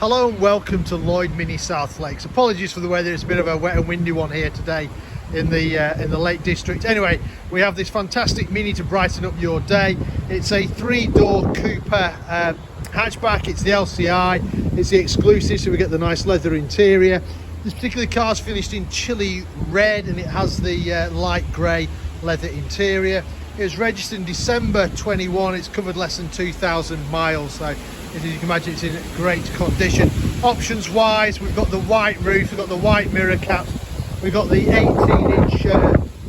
Hello and welcome to Lloyd MINI South Lakes. Apologies for the weather, it's a bit of a wet and windy one here today in the Lake District. Anyway, we have this fantastic Mini to brighten up your day. It's a 3-door Cooper hatchback. It's the LCI, it's the exclusive, so we get the nice leather interior. This particular car is finished in chili red and it has the light grey leather interior. It was registered in December 21. It's covered less than 2,000 miles, so as you can imagine, it's in great condition. Options wise, we've got the white roof, we've got the white mirror caps, we've got the 18-inch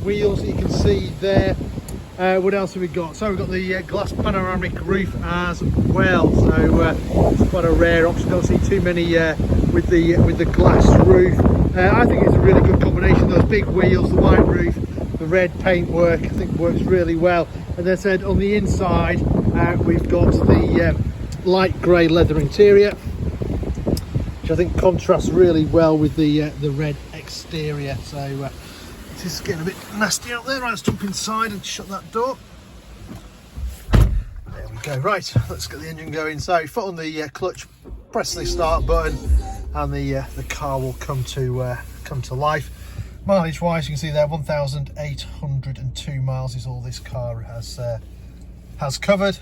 wheels that you can see there. What else have we got? So we've got the glass panoramic roof as well, so it's quite a rare option. Don't see too many with the glass roof. I think it's a really good combination. Those big wheels, the white roof, the red paintwork, I think works really well. And as I said, on the inside we've got the light grey leather interior, which I think contrasts really well with the red exterior. So this is getting a bit nasty out there. Right, let's jump inside and shut that door. There we go. Right, let's get the engine going. So foot on the clutch, press the start button, and the car will come to life. Mileage wise, you can see there 1,802 miles is all this car has covered.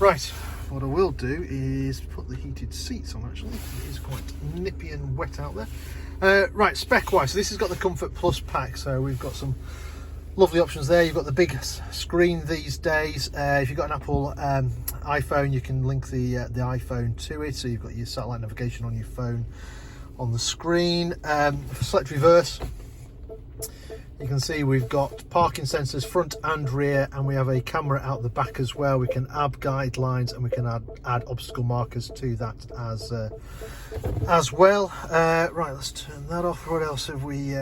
Right, what I will do is put the heated seats on. Actually, it is quite nippy and wet out there. Right, spec wise, so this has got the Comfort Plus pack, so we've got some lovely options there. You've got the big screen these days. If you've got an Apple iPhone, you can link the iPhone to it, so you've got your satellite navigation on your phone on the screen. For select reverse, you can see we've got parking sensors front and rear, and we have a camera out the back as well. We can add guidelines and we can add obstacle markers to that as well. Right, let's turn that off. What else have we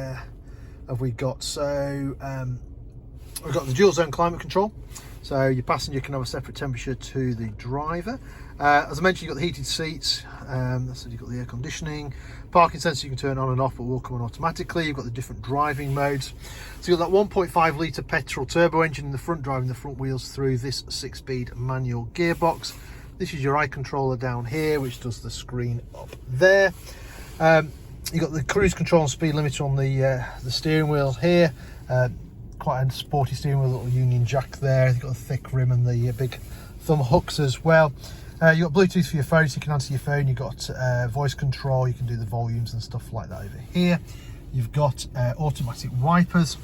got? So we've got the dual zone climate control, so your passenger can have a separate temperature to the driver. As I mentioned, you've got the heated seats, so you've got the air conditioning, parking sensor you can turn on and off, but will come on automatically. You've got the different driving modes. So you've got that 1.5 litre petrol turbo engine in the front, driving the front wheels through this 6-speed manual gearbox. This is your eye controller down here, which does the screen up there. You've got the cruise control and speed limiter on the steering wheel here. Quite a sporty steering wheel, little Union Jack there. You've got a thick rim and the big thumb hooks as well. You've got Bluetooth for your phone, so you can answer your phone. You've got voice control, you can do the volumes and stuff like that over here. You've got automatic wipers.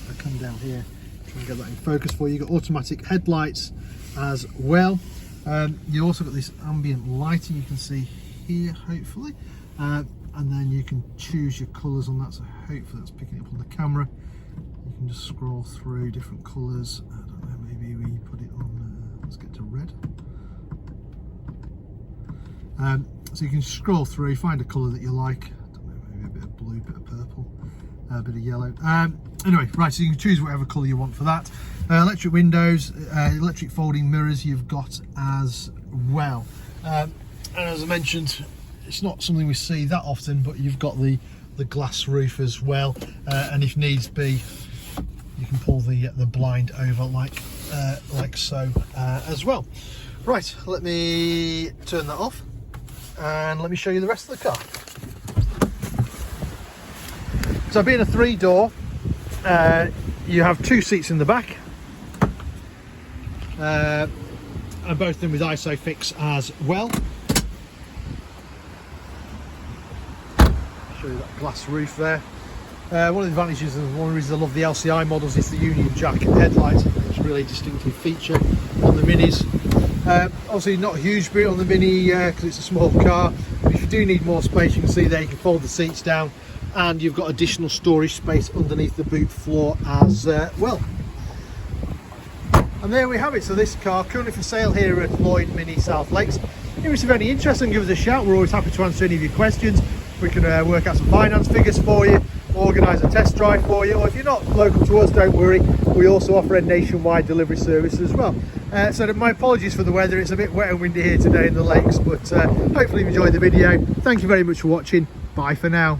I'll come down here, try and get that in focus for you. You've got automatic headlights as well. You also got this ambient lighting you can see here, hopefully. And then you can choose your colours on that, so hopefully that's picking up on the camera. You can just scroll through different colours. I don't know, maybe we put it on, let's get to red. So you can scroll through, find a colour that you like. I don't know, maybe a bit of blue, bit of purple, a bit of yellow. Anyway, right, so you can choose whatever colour you want for that. Electric windows, electric folding mirrors you've got as well. And as I mentioned, it's not something we see that often, but you've got the glass roof as well. And if needs be, you can pull the blind over like so as well. Right, let me turn that off and let me show you the rest of the car. So being a 3-door, you have 2 seats in the back, and both of them with ISOFIX as well. Show you that glass roof there. One of the advantages and one of the reasons I love the LCI models is the Union Jack headlights. It's a really distinctive feature on the Minis. Obviously not a huge boot on the Mini because it's a small car, but if you do need more space, you can see there you can fold the seats down, and you've got additional storage space underneath the boot floor as well. And there we have it. So this car currently for sale here at Lloyd MINI South Lakes. If it's of any interest, then give us a shout. We're always happy to answer any of your questions. We can work out some finance figures for you, organise a test drive for you, or if you're not local to us, don't worry, we also offer a nationwide delivery service as well. So my apologies for the weather, it's a bit wet and windy here today in the lakes, but hopefully you enjoyed the video. Thank you very much for watching. Bye for now.